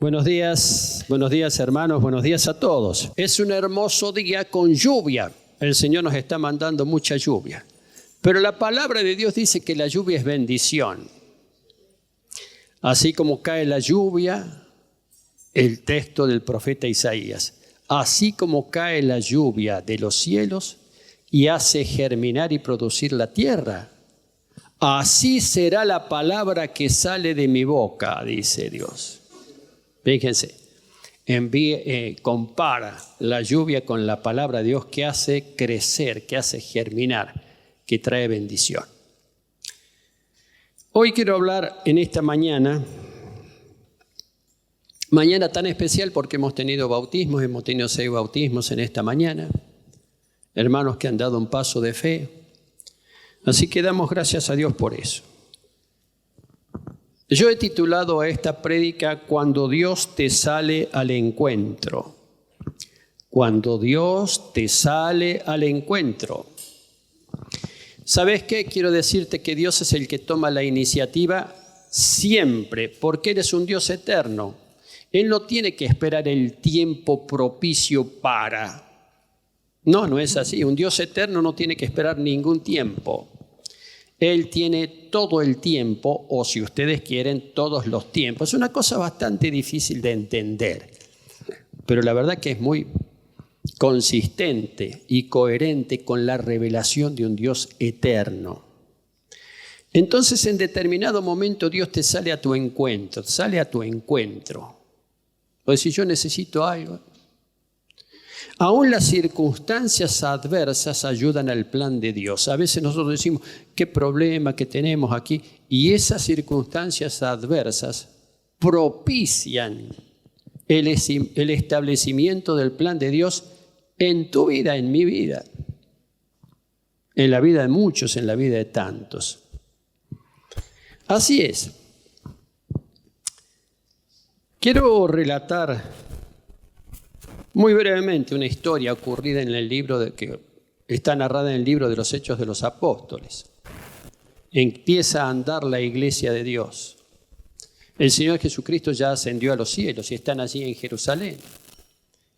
Buenos días hermanos, buenos días a todos. Es un hermoso día con lluvia. El Señor nos está mandando mucha lluvia. Pero la palabra de Dios dice que la lluvia es bendición. Así como cae la lluvia, el texto del profeta Isaías, así como cae la lluvia de los cielos y hace germinar y producir la tierra, así será la palabra que sale de mi boca, dice Dios. Fíjense, compara la lluvia con la palabra de Dios que hace crecer, que hace germinar, que trae bendición. Hoy quiero hablar en esta mañana tan especial porque hemos tenido 6 bautismos en esta mañana, hermanos que han dado un paso de fe, así que damos gracias a Dios por eso. Yo he titulado a esta prédica Cuando Dios te sale al encuentro. Cuando Dios te sale al encuentro. ¿Sabes qué? Quiero decirte que Dios es el que toma la iniciativa siempre, porque Él es un Dios eterno. Él no tiene que esperar el tiempo propicio para. No es así. Un Dios eterno no tiene que esperar ningún tiempo. Él tiene todo el tiempo, o si ustedes quieren, todos los tiempos. Es una cosa bastante difícil de entender, pero la verdad que es muy consistente y coherente con la revelación de un Dios eterno. Entonces, en determinado momento, Dios te sale a tu encuentro, O si yo necesito algo. Aún las circunstancias adversas ayudan al plan de Dios. A veces nosotros decimos, ¿qué problema que tenemos aquí? Y esas circunstancias adversas propician el establecimiento del plan de Dios en tu vida, en mi vida, en la vida de muchos, en la vida de tantos. Así es. Quiero relatar muy brevemente una historia ocurrida en el libro que está narrada en el libro de los Hechos de los Apóstoles. Empieza a andar la iglesia de Dios. El Señor Jesucristo ya ascendió a los cielos y están allí en Jerusalén.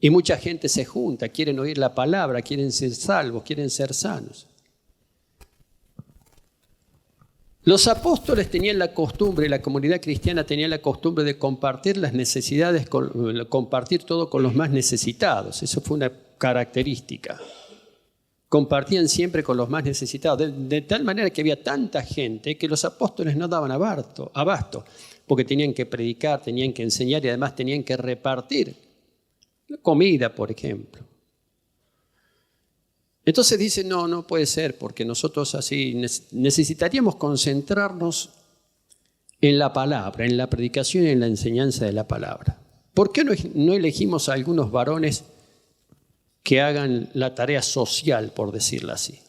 Y mucha gente se junta, quieren oír la palabra, quieren ser salvos, quieren ser sanos. Los apóstoles tenían la costumbre, la comunidad cristiana tenía la costumbre de compartir las necesidades, compartir todo con los más necesitados. Eso fue una característica. Compartían siempre con los más necesitados, de tal manera que había tanta gente que los apóstoles no daban abasto, porque tenían que predicar, tenían que enseñar y además tenían que repartir la comida, por ejemplo. Entonces dicen, no puede ser, porque nosotros así necesitaríamos concentrarnos en la palabra, en la predicación y en la enseñanza de la palabra. ¿Por qué no elegimos a algunos varones que hagan la tarea social, por decirlo así?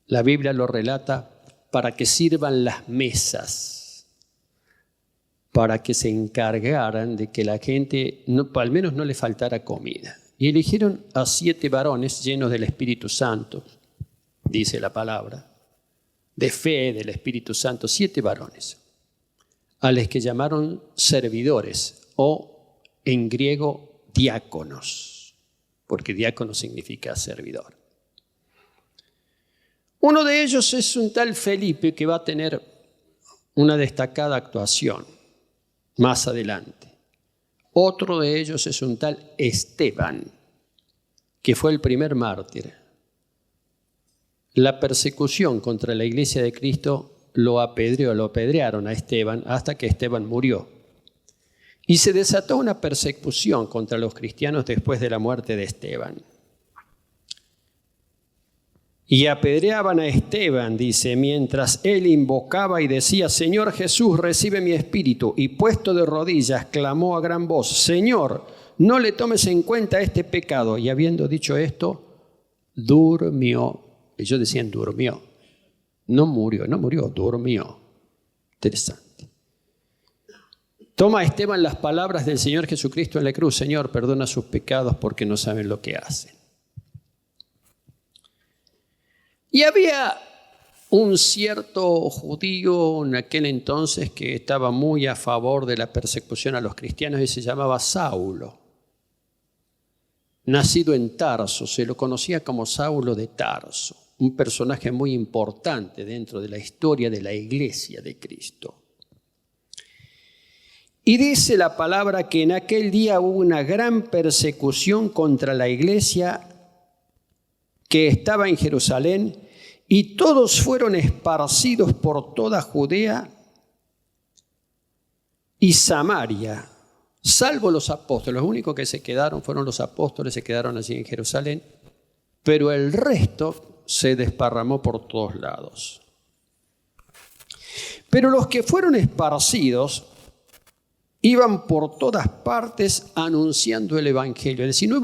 La Biblia lo relata para que sirvan las mesas, para que se encargaran de que la gente, al menos no le faltara comida. Y eligieron a 7 varones llenos del Espíritu Santo, dice la palabra, de fe del Espíritu Santo, 7 varones, a los que llamaron servidores o en griego diáconos, porque diácono significa servidor. Uno de ellos es un tal Felipe que va a tener una destacada actuación más adelante. Otro de ellos es un tal Esteban, que fue el primer mártir. La persecución contra la iglesia de Cristo lo apedrearon a Esteban hasta que Esteban murió. Y se desató una persecución contra los cristianos después de la muerte de Esteban. Y apedreaban a Esteban, dice, mientras él invocaba y decía, Señor Jesús, recibe mi espíritu. Y puesto de rodillas, clamó a gran voz, Señor, no le tomes en cuenta este pecado. Y habiendo dicho esto, durmió. Ellos decían durmió. No murió, durmió. Interesante. Toma Esteban las palabras del Señor Jesucristo en la cruz. Señor, perdona sus pecados porque no saben lo que hacen. Y había un cierto judío en aquel entonces que estaba muy a favor de la persecución a los cristianos y se llamaba Saulo. Nacido en Tarso, se lo conocía como Saulo de Tarso, un personaje muy importante dentro de la historia de la iglesia de Cristo. Y dice la palabra que en aquel día hubo una gran persecución contra la iglesia que estaba en Jerusalén y todos fueron esparcidos por toda Judea y Samaria, salvo los apóstoles. Los únicos que se quedaron fueron los apóstoles, se quedaron allí en Jerusalén, pero el resto se desparramó por todos lados. Pero los que fueron esparcidos iban por todas partes anunciando el evangelio. Es decir,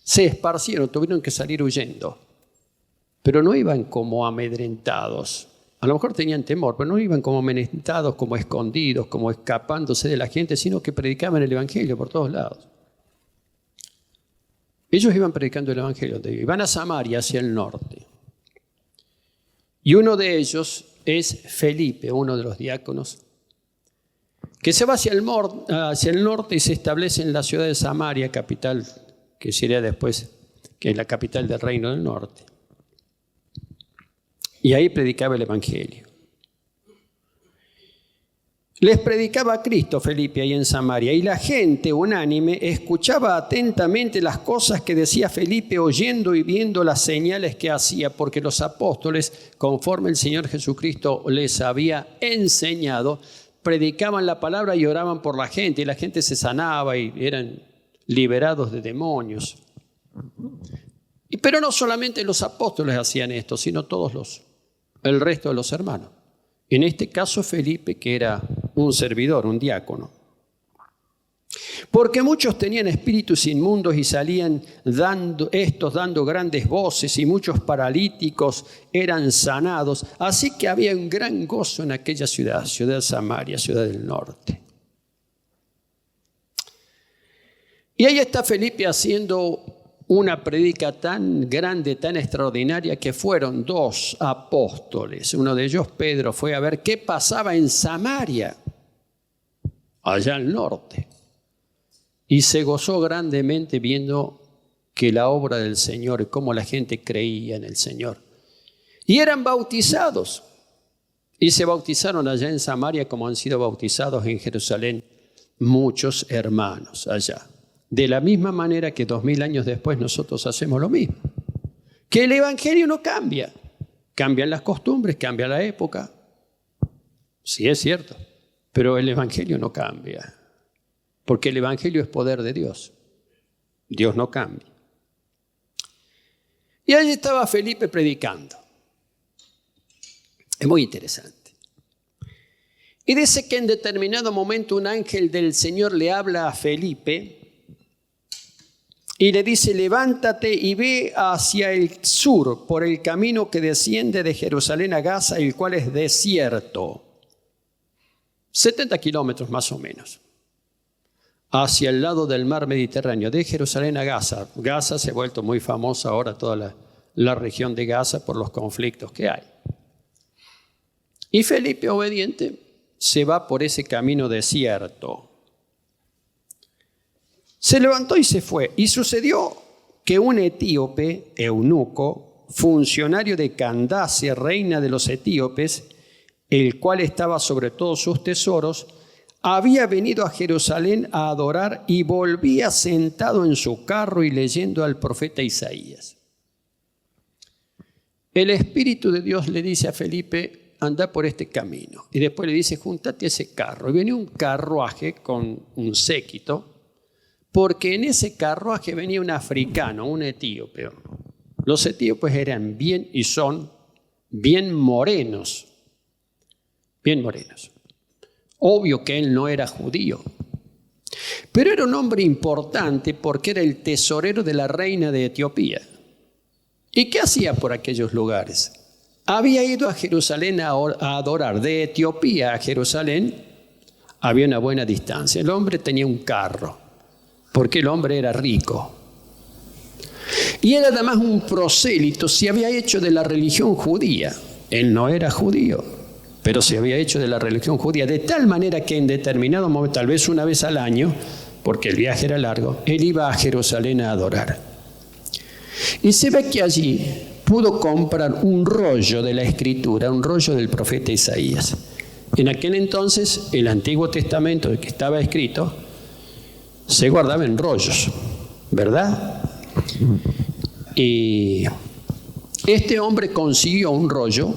se esparcieron, tuvieron que salir huyendo, pero no iban como amedrentados. A lo mejor tenían temor, pero no iban como amedrentados, como escondidos, como escapándose de la gente, sino que predicaban el evangelio por todos lados. Ellos iban predicando el evangelio, iban a Samaria, hacia el norte. Y uno de ellos es Felipe, uno de los diáconos, que se va hacia el norte y se establece en la ciudad de Samaria, capital, que sería después que es la capital del reino del norte. Y ahí predicaba el evangelio. Les predicaba a Cristo Felipe ahí en Samaria, y la gente unánime escuchaba atentamente las cosas que decía Felipe, oyendo y viendo las señales que hacía, porque los apóstoles, conforme el Señor Jesucristo les había enseñado, predicaban la palabra y oraban por la gente, y la gente se sanaba y eran liberados de demonios. Pero no solamente los apóstoles hacían esto, sino el resto de los hermanos. En este caso Felipe, que era un servidor, un diácono. Porque muchos tenían espíritus inmundos y salían dando grandes voces, y muchos paralíticos eran sanados. Así que había un gran gozo en aquella ciudad de Samaria, ciudad del norte. Y ahí está Felipe haciendo una predica tan grande, tan extraordinaria, que fueron 2 apóstoles. Uno de ellos, Pedro, fue a ver qué pasaba en Samaria, allá al norte. Y se gozó grandemente viendo que la obra del Señor y cómo la gente creía en el Señor. Y eran bautizados. Y se bautizaron allá en Samaria como han sido bautizados en Jerusalén muchos hermanos allá. De la misma manera que 2000 años después nosotros hacemos lo mismo. Que el evangelio no cambia. Cambian las costumbres, cambia la época. Sí, es cierto. Pero el evangelio no cambia. Porque el evangelio es poder de Dios. Dios no cambia. Y allí estaba Felipe predicando. Es muy interesante. Y dice que en determinado momento un ángel del Señor le habla a Felipe y le dice: levántate y ve hacia el sur por el camino que desciende de Jerusalén a Gaza, el cual es desierto. 70 kilómetros más o menos. Hacia el lado del mar Mediterráneo, de Jerusalén a Gaza. Gaza se ha vuelto muy famosa ahora, toda la región de Gaza, por los conflictos que hay. Y Felipe, obediente, se va por ese camino desierto. Se levantó y se fue. Y sucedió que un etíope, eunuco, funcionario de Candace, reina de los etíopes, el cual estaba sobre todos sus tesoros, había venido a Jerusalén a adorar y volvía sentado en su carro y leyendo al profeta Isaías. El Espíritu de Dios le dice a Felipe: anda por este camino. Y después le dice: júntate a ese carro. Y venía un carruaje con un séquito, porque en ese carruaje venía un africano, un etíope. Los etíopes eran y son bien morenos. Bien morenos. Obvio que él no era judío, pero era un hombre importante porque era el tesorero de la reina de Etiopía. ¿Y qué hacía por aquellos lugares? Había ido a Jerusalén a adorar. De Etiopía a Jerusalén había una buena distancia. El hombre tenía un carro, porque el hombre era rico. Y era además un prosélito, se había hecho de la religión judía. Él no era judío, pero se había hecho de la religión judía, de tal manera que en determinado momento, tal vez una vez al año, porque el viaje era largo, él iba a Jerusalén a adorar. Y se ve que allí pudo comprar un rollo de la Escritura, un rollo del profeta Isaías. En aquel entonces, el Antiguo Testamento, el que estaba escrito, se guardaba en rollos, ¿verdad? Y este hombre consiguió un rollo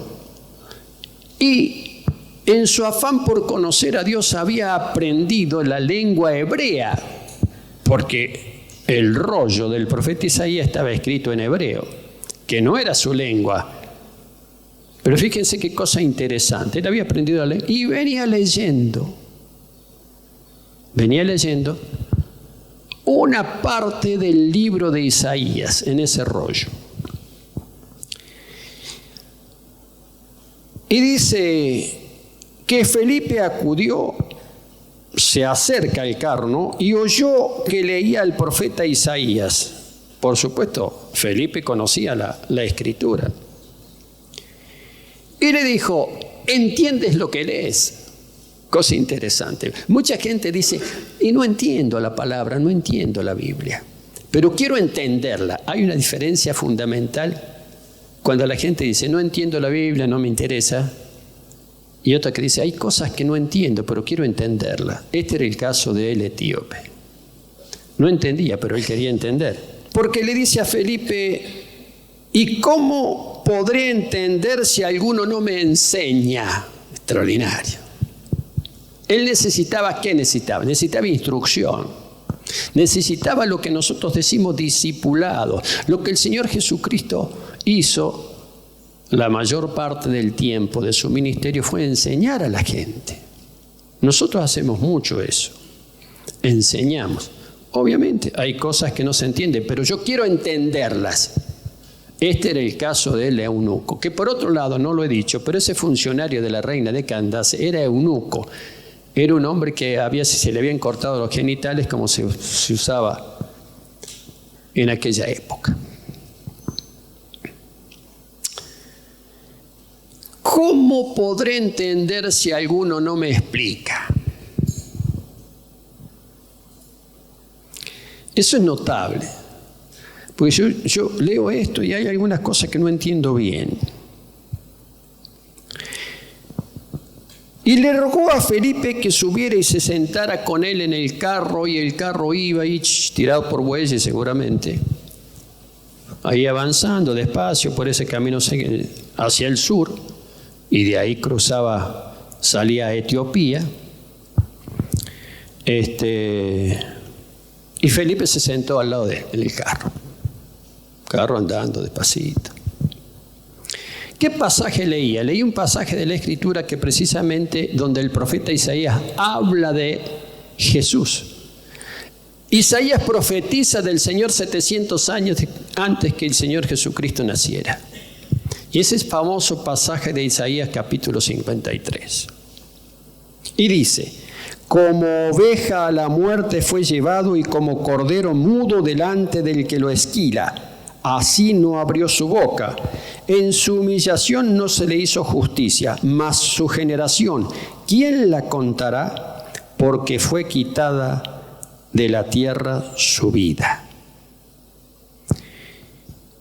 y en su afán por conocer a Dios había aprendido la lengua hebrea, porque el rollo del profeta Isaías estaba escrito en hebreo, que no era su lengua. Pero fíjense qué cosa interesante. Él había aprendido a leer y venía leyendo una parte del libro de Isaías en ese rollo. Y dice que Felipe acudió, se acerca al carro y oyó que leía el profeta Isaías. Por supuesto, Felipe conocía la escritura. Y le dijo, ¿entiendes lo que lees? Cosa interesante. Mucha gente dice, y no entiendo la palabra, no entiendo la Biblia, pero quiero entenderla. Hay una diferencia fundamental cuando la gente dice, no entiendo la Biblia, no me interesa. Y otra que dice, hay cosas que no entiendo, pero quiero entenderla. Este era el caso del etíope. No entendía, pero él quería entender. Porque le dice a Felipe, ¿y cómo podré entender si alguno no me enseña? Extraordinario. Él necesitaba, ¿qué necesitaba? Necesitaba instrucción. Necesitaba lo que nosotros decimos discipulado. Lo que el Señor Jesucristo hizo la mayor parte del tiempo de su ministerio fue enseñar a la gente. Nosotros hacemos mucho eso. Enseñamos. Obviamente hay cosas que no se entienden, pero yo quiero entenderlas. Este era el caso del eunuco, que por otro lado, no lo he dicho, pero ese funcionario de la reina de Candace era eunuco. Era un hombre que se le habían cortado los genitales como se usaba en aquella época. ¿Cómo podré entender si alguno no me explica? Eso es notable. Pues yo leo esto y hay algunas cosas que no entiendo bien. Y le rogó a Felipe que subiera y se sentara con él en el carro, y el carro iba ahí tirado por bueyes seguramente, ahí avanzando despacio por ese camino hacia el sur, y de ahí salía a Etiopía. Y Felipe se sentó al lado de él en el carro andando despacito. ¿Qué pasaje leía? Leí un pasaje de la Escritura que precisamente donde el profeta Isaías habla de Jesús. Isaías profetiza del Señor 700 años antes que el Señor Jesucristo naciera. Y ese es famoso pasaje de Isaías capítulo 53. Y dice, como oveja a la muerte fue llevado y como cordero mudo delante del que lo esquila. Así no abrió su boca. En su humillación no se le hizo justicia, mas su generación, ¿quién la contará? Porque fue quitada de la tierra su vida.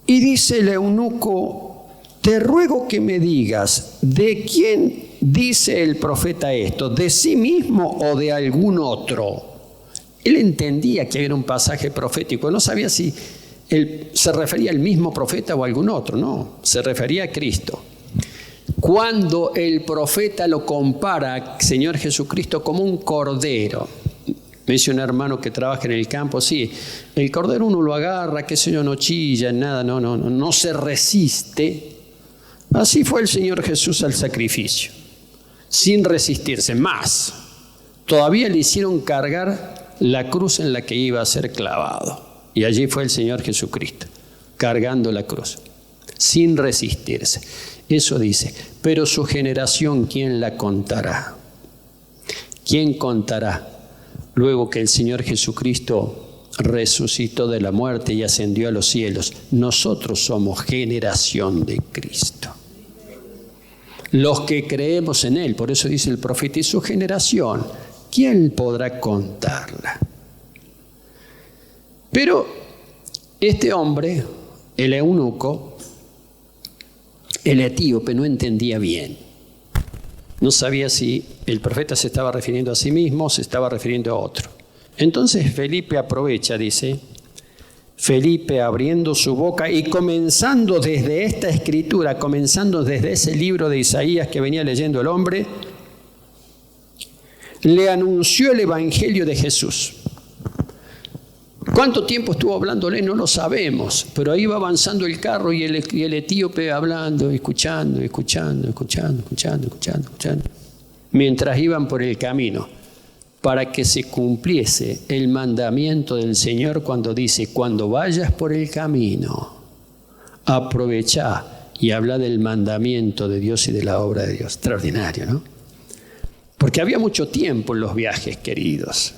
Y dice el eunuco, te ruego que me digas, ¿de quién dice el profeta esto? ¿De sí mismo o de algún otro? Él entendía que era un pasaje profético, no sabía si él se refería al mismo profeta o a algún otro, no, se refería a Cristo. Cuando el profeta lo compara al Señor Jesucristo como un cordero, me dice un hermano que trabaja en el campo, sí, el cordero uno lo agarra, qué sé yo, no chilla, nada, no se resiste. Así fue el Señor Jesús al sacrificio, sin resistirse. Más, todavía le hicieron cargar la cruz en la que iba a ser clavado. Y allí fue el Señor Jesucristo, cargando la cruz, sin resistirse. Eso dice, pero su generación, ¿quién la contará? ¿Quién contará? Luego que el Señor Jesucristo resucitó de la muerte y ascendió a los cielos, nosotros somos generación de Cristo. los que creemos en Él. Por eso dice el profeta, y su generación, ¿quién podrá contarla? Pero este hombre, el eunuco, el etíope, no entendía bien. No sabía si el profeta se estaba refiriendo a sí mismo o se estaba refiriendo a otro. Entonces Felipe aprovecha, dice, Felipe abriendo su boca y comenzando desde esta escritura, comenzando desde ese libro de Isaías que venía leyendo el hombre, le anunció el evangelio de Jesús. ¿Cuánto tiempo estuvo hablándole? No lo sabemos, pero ahí va avanzando el carro y el etíope hablando, escuchando, mientras iban por el camino, para que se cumpliese el mandamiento del Señor cuando dice, cuando vayas por el camino, aprovechá y habla del mandamiento de Dios y de la obra de Dios. Extraordinario, ¿no? Porque había mucho tiempo en los viajes, queridos.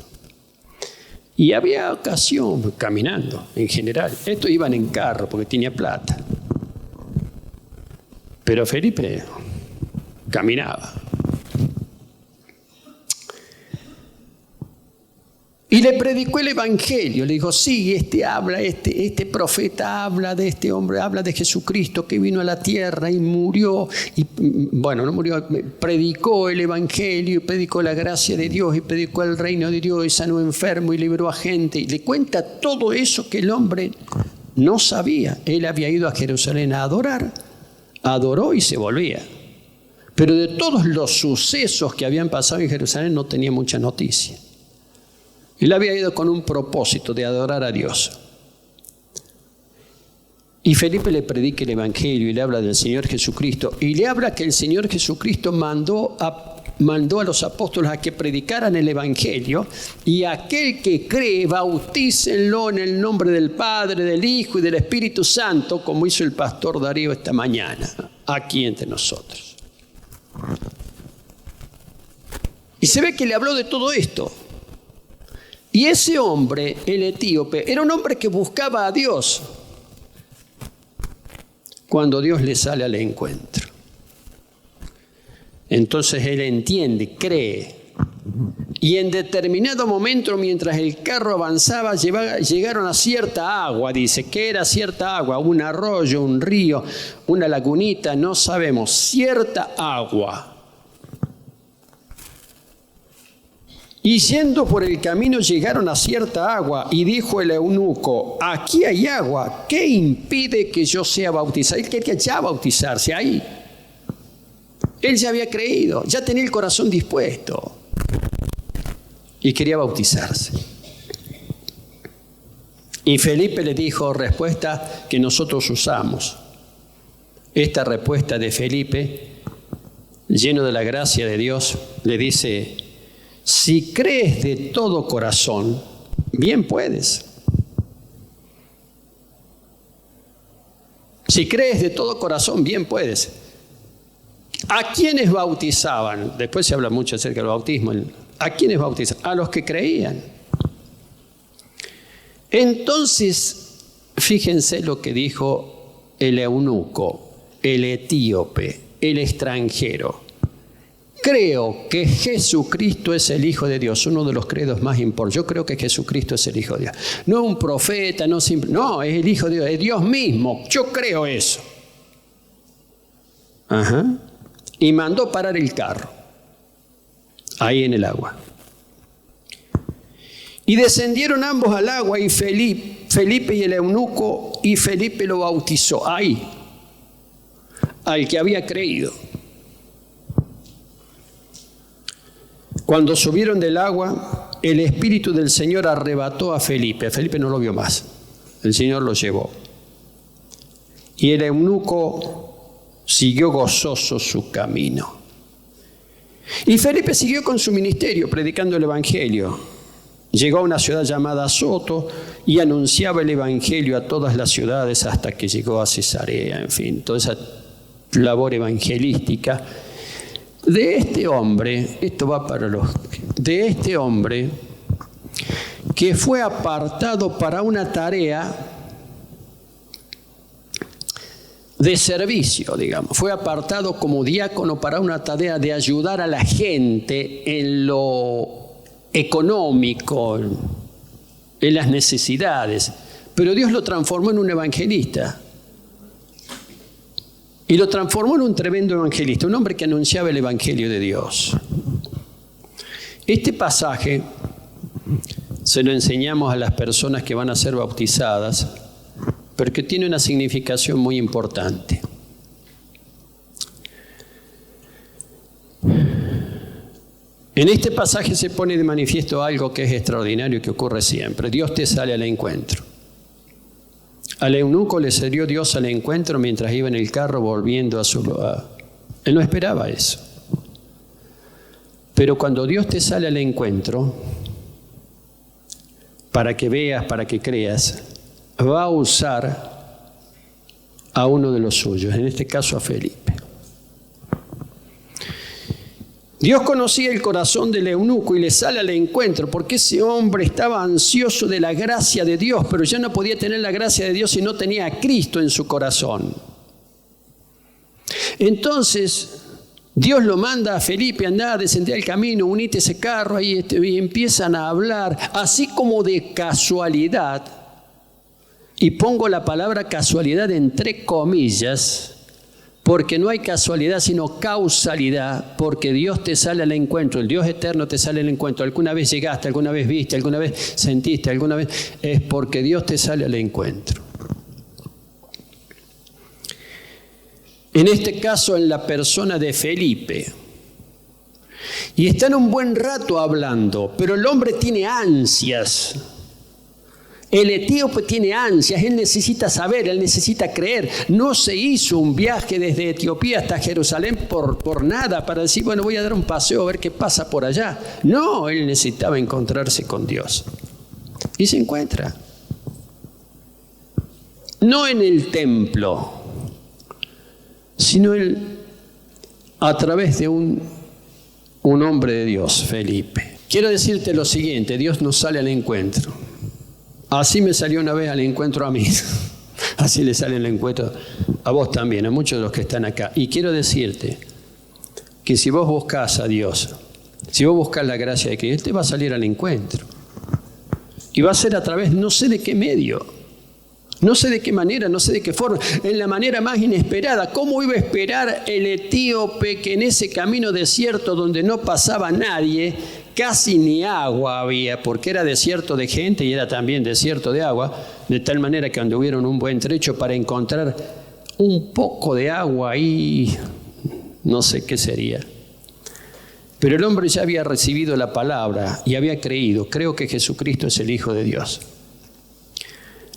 Y había ocasión, caminando en general. Estos iban en carro porque tenía plata. Pero Felipe caminaba. Y le predicó el evangelio. Le dijo, sí, este profeta habla de este hombre, habla de Jesucristo que vino a la tierra y murió. Y, bueno, no murió, predicó el evangelio, predicó la gracia de Dios y predicó el reino de Dios y sanó enfermo y liberó a gente. Y le cuenta todo eso que el hombre no sabía. Él había ido a Jerusalén a adorar, adoró y se volvía. Pero de todos los sucesos que habían pasado en Jerusalén no tenía mucha noticia. Él había ido con un propósito de adorar a Dios. Y Felipe le predica el evangelio y le habla del Señor Jesucristo. Y le habla que el Señor Jesucristo mandó a los apóstoles a que predicaran el evangelio. Y aquel que cree, bautícenlo en el nombre del Padre, del Hijo y del Espíritu Santo, como hizo el pastor Darío esta mañana, aquí entre nosotros. Y se ve que le habló de todo esto. Y ese hombre, el etíope, era un hombre que buscaba a Dios cuando Dios le sale al encuentro. Entonces él entiende, cree. Y en determinado momento, mientras el carro avanzaba, llegaron a cierta agua. Dice, ¿qué era cierta agua? Un arroyo, un río, una lagunita, no sabemos. Cierta agua. Y yendo por el camino llegaron a cierta agua y dijo el eunuco, aquí hay agua, ¿qué impide que yo sea bautizado? Él quería ya bautizarse ahí. Él ya había creído, ya tenía el corazón dispuesto y quería bautizarse. Y Felipe le dijo, respuesta que nosotros usamos. Esta respuesta de Felipe, lleno de la gracia de Dios, le dice, si crees de todo corazón, bien puedes. Si crees de todo corazón, bien puedes. ¿A quiénes bautizaban? Después se habla mucho acerca del bautismo. ¿A quiénes bautizaban? A los que creían. Entonces, fíjense lo que dijo el eunuco, el etíope, el extranjero. Creo que Jesucristo es el Hijo de Dios, uno de los credos más importantes. Yo creo que Jesucristo es el Hijo de Dios. No un profeta, no, es el Hijo de Dios, es Dios mismo. Yo creo eso. Ajá. Y mandó parar el carro, ahí en el agua. Y descendieron ambos al agua y Felipe y el eunuco, y Felipe lo bautizó, ahí, al que había creído. Cuando subieron del agua, el Espíritu del Señor arrebató a Felipe. Felipe no lo vio más. El Señor lo llevó. Y el eunuco siguió gozoso su camino. Y Felipe siguió con su ministerio, predicando el Evangelio. Llegó a una ciudad llamada Azoto y anunciaba el Evangelio a todas las ciudades hasta que llegó a Cesarea. En fin, toda esa labor evangelística. De este hombre, esto va para de este hombre que fue apartado para una tarea de servicio, digamos. Fue apartado como diácono para una tarea de ayudar a la gente en lo económico, en las necesidades. Pero Dios lo transformó en un evangelista. Y lo transformó en un tremendo evangelista, un hombre que anunciaba el evangelio de Dios. Este pasaje se lo enseñamos a las personas que van a ser bautizadas, pero que tiene una significación muy importante. En este pasaje se pone de manifiesto algo que es extraordinario y que ocurre siempre. Dios te sale al encuentro. Al eunuco le salió Dios al encuentro mientras iba en el carro volviendo a su lugar. Él no esperaba eso. Pero cuando Dios te sale al encuentro, para que veas, para que creas, va a usar a uno de los suyos, en este caso a Felipe. Dios conocía el corazón del eunuco y le sale al encuentro, porque ese hombre estaba ansioso de la gracia de Dios, pero ya no podía tener la gracia de Dios si no tenía a Cristo en su corazón. Entonces, Dios lo manda a Felipe, andá, descendé al camino, unite ese carro ahí, y empiezan a hablar, así como de casualidad, y pongo la palabra casualidad entre comillas, porque no hay casualidad, sino causalidad, porque Dios te sale al encuentro, el Dios eterno te sale al encuentro. Alguna vez llegaste, alguna vez viste, alguna vez sentiste, alguna vez... Es porque Dios te sale al encuentro. En este caso, en la persona de Felipe. Y están un buen rato hablando, pero el hombre tiene ansias. El etíope tiene ansias, él necesita saber, él necesita creer. No se hizo un viaje desde Etiopía hasta Jerusalén por nada, para decir, bueno, voy a dar un paseo a ver qué pasa por allá. No, él necesitaba encontrarse con Dios. Y se encuentra. No en el templo, sino a través de un hombre de Dios, Felipe. Quiero decirte lo siguiente, Dios nos sale al encuentro. Así me salió una vez al encuentro a mí. Así le sale al encuentro a vos también, a muchos de los que están acá. Y quiero decirte que si vos buscás a Dios, si vos buscás la gracia de que Él te va a salir al encuentro. Y va a ser a través, no sé de qué medio, no sé de qué manera, no sé de qué forma, en la manera más inesperada. ¿Cómo iba a esperar el etíope que en ese camino desierto donde no pasaba nadie, casi ni agua había, porque era desierto de gente y era también desierto de agua, de tal manera que anduvieron un buen trecho para encontrar un poco de agua ahí, no sé qué sería. Pero el hombre ya había recibido la palabra y había creído, creo que Jesucristo es el Hijo de Dios.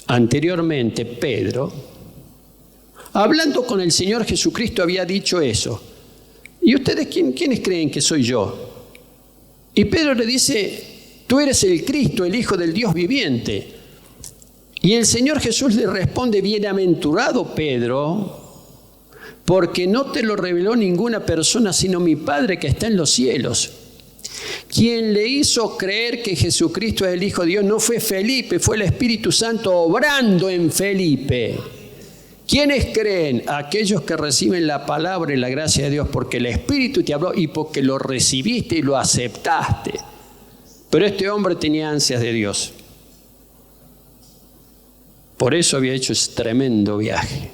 Anteriormente, Pedro, hablando con el Señor Jesucristo, había dicho eso. ¿Y ustedes quiénes creen que soy yo? Y Pedro le dice, tú eres el Cristo, el Hijo del Dios viviente. Y el Señor Jesús le responde, bienaventurado Pedro, porque no te lo reveló ninguna persona, sino mi Padre que está en los cielos. Quien le hizo creer que Jesucristo es el Hijo de Dios no fue Felipe, fue el Espíritu Santo obrando en Felipe. ¿Quiénes creen? Aquellos que reciben la palabra y la gracia de Dios porque el Espíritu te habló y porque lo recibiste y lo aceptaste. Pero este hombre tenía ansias de Dios. Por eso había hecho ese tremendo viaje.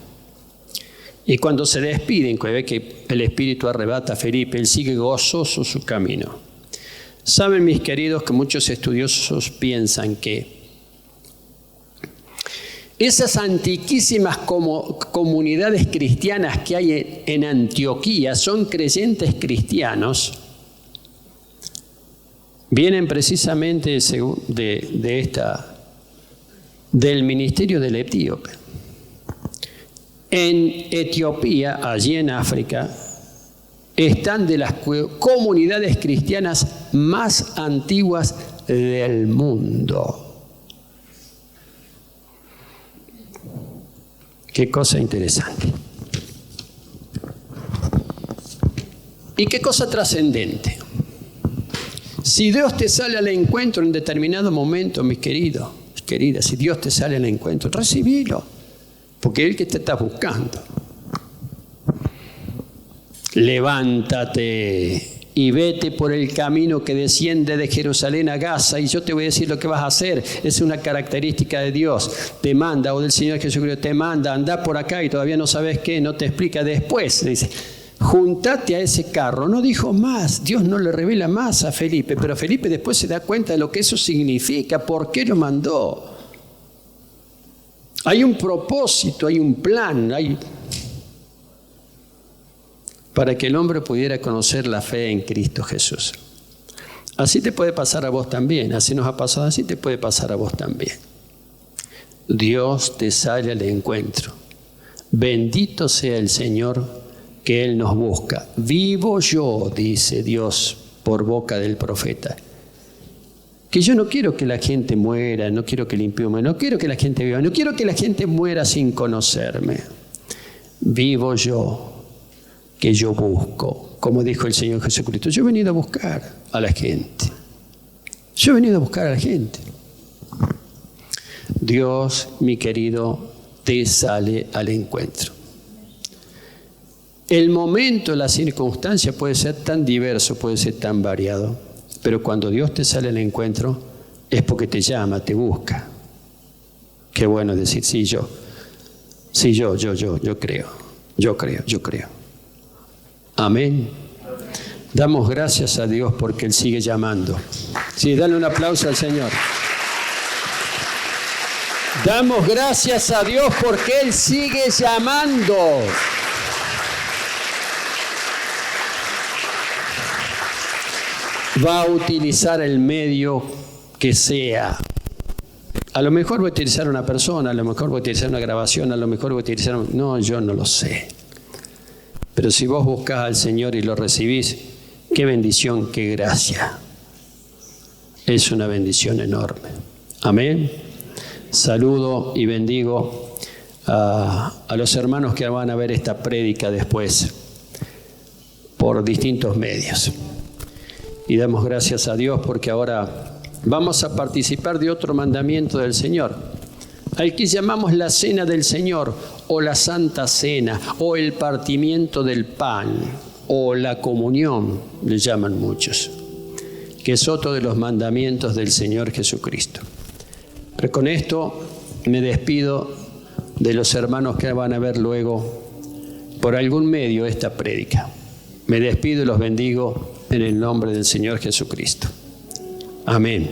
Y cuando se despiden, cuando ve que el Espíritu arrebata a Felipe, él sigue gozoso su camino. Saben, mis queridos, que muchos estudiosos piensan que esas antiquísimas comunidades cristianas que hay en Antioquía son creyentes cristianos, vienen precisamente del ministerio del etíope. En Etiopía, allí en África, están de las comunidades cristianas más antiguas del mundo. Qué cosa interesante. Y qué cosa trascendente. Si Dios te sale al encuentro en determinado momento, mis queridos, queridas, si Dios te sale al encuentro, recibilo, porque es el que te está buscando. levántate y vete por el camino que desciende de Jerusalén a Gaza, y yo te voy a decir lo que vas a hacer. Es una característica de Dios. Te manda, o del Señor Jesucristo, te manda, anda por acá y todavía no sabes qué, no te explica. Después dice, juntate a ese carro. No dijo más, Dios no le revela más a Felipe, pero Felipe después se da cuenta de lo que eso significa, por qué lo mandó. Hay un propósito, hay un plan, para que el hombre pudiera conocer la fe en Cristo Jesús. Así te puede pasar a vos también, así nos ha pasado, así te puede pasar a vos también. Dios te sale al encuentro. Bendito sea el Señor que Él nos busca. Vivo yo, dice Dios por boca del profeta, que yo no quiero que la gente muera, no quiero que el impío muera, no quiero que la gente viva, no quiero que la gente muera sin conocerme. Vivo yo, que yo busco, como dijo el Señor Jesucristo. Yo he venido a buscar a la gente. Yo he venido a buscar a la gente. Dios, mi querido, te sale al encuentro. El momento, la circunstancia puede ser tan diverso, puede ser tan variado, pero cuando Dios te sale al encuentro es porque te llama, te busca. Qué bueno decir, sí, yo creo. Amén. Damos gracias a Dios porque Él sigue llamando. Sí, dale un aplauso al Señor. Damos gracias a Dios porque Él sigue llamando. Va a utilizar el medio que sea. A lo mejor va a utilizar una persona, a lo mejor va a utilizar una grabación, a lo mejor va a utilizar... No, yo no lo sé. Pero si vos buscás al Señor y lo recibís, qué bendición, qué gracia. Es una bendición enorme. Amén. Saludo y bendigo a los hermanos que van a ver esta prédica después por distintos medios. Y damos gracias a Dios porque ahora vamos a participar de otro mandamiento del Señor, al que llamamos la Cena del Señor, o la Santa Cena, o el partimiento del pan, o la comunión, le llaman muchos, que es otro de los mandamientos del Señor Jesucristo. Pero con esto me despido de los hermanos que van a ver luego por algún medio esta prédica. Me despido y los bendigo en el nombre del Señor Jesucristo. Amén.